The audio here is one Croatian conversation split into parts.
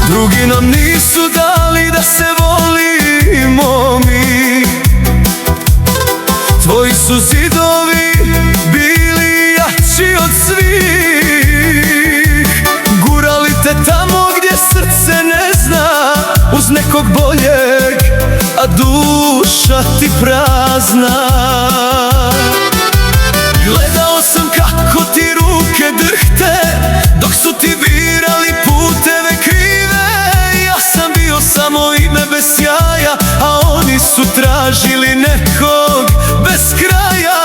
Drugi nam nisu dali da se volimo mi. Tvoji su zidovi bili jači od svih. Gurali te tamo gdje srce ne zna, uz nekog boljeg, a duša ti prazna. Gledao sam kako ti ruke drhte dok su ti birali puteve krive. Ja sam bio samo ime bez sjaja, a oni su tražili nekog bez kraja.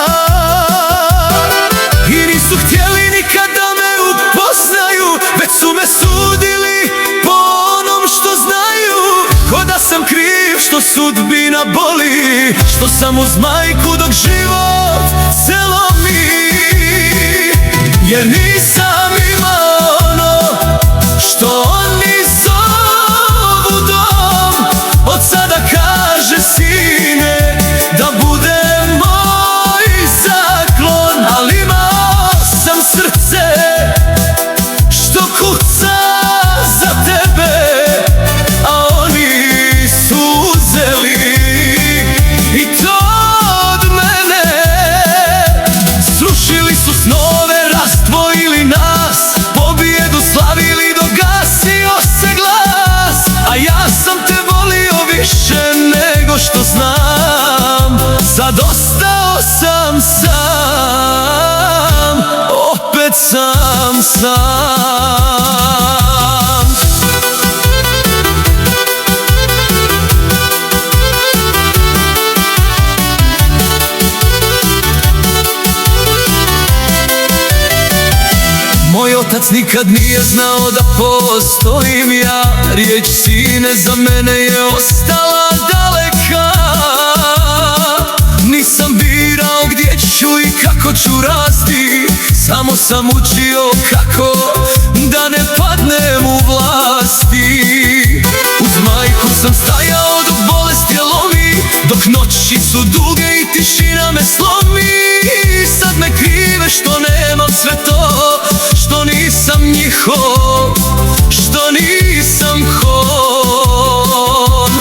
I nisu htjeli nikad da me upoznaju, već su me sudili po onom što znaju. Ko da sam kriv što sudbina boli, što sam uz majku dok život se lomi. Jer nisam imao ono što oni zovu dom. Od sada kaže sine da bude moj zaklon. Ali imao sam srce što kuca za tebe, a oni su uzeli i to od mene. Srušili su snove, razdvojili nas, pobjedu slavili, dogasio se glas. A ja sam te volio više nego što znam. Sad ostao sam sam, opet sam sam. Moj otac nikad nije znao da postojim ja. Riječ sine za mene je ostala daleka. Nisam birao gdje ću i kako ću rasti, samo sam učio kako da ne padnem u vlasti. Uz majku sam stajao dok bolest je lomi, dok noći su duge i tišina me slomi. Sad me krive što nemam sve to, što nisam njihov, što nisam kon.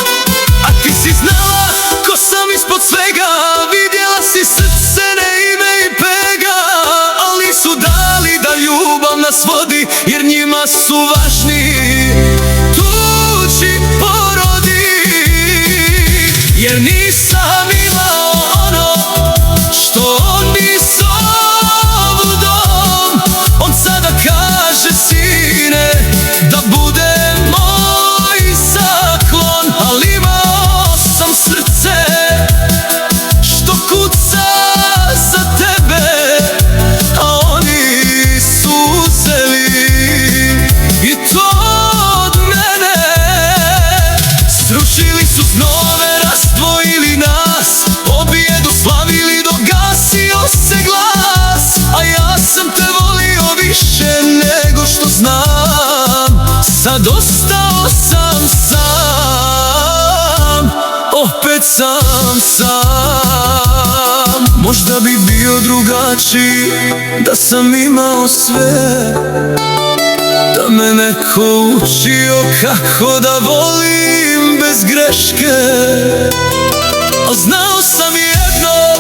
A ti si znala ko sam ispod svega, vidjela si srce, ne ime i pega. Ali su dali da ljubav nas vodi, jer njima su važni tuđi porodi. Jer nisam imao ono što oni zovu dom. On sada kaže sine da bude moj zaklon. Ali imao sam srce što kuca za tebe, a oni su uzeli i to od mene. Srušili su snove, razdvojili nas, pobjedu slavili, dogasio se glas. A ja sam te volio više nego što znam. Sad ostao sam sam, opet sam sam. Možda bi bio drugačiji da sam imao sve, da me neko učio kako da volim bez greške. A znao sam jedno,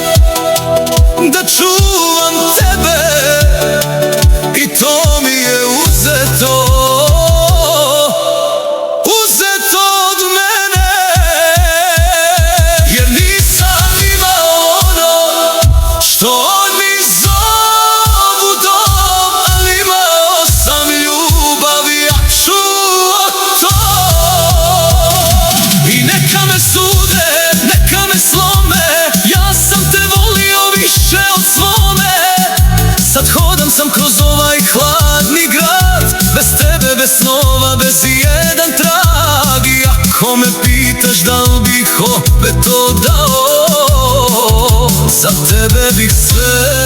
da čuvam tebe, i to mi je uzeto, uzeto od mene. Jer nisam imao ono što oni zovu dom, ali imao sam ljubav jaču od to. I neka me sude, neka me slome, ja sam te volio više od svoje. opet to dao, za tebe bih sve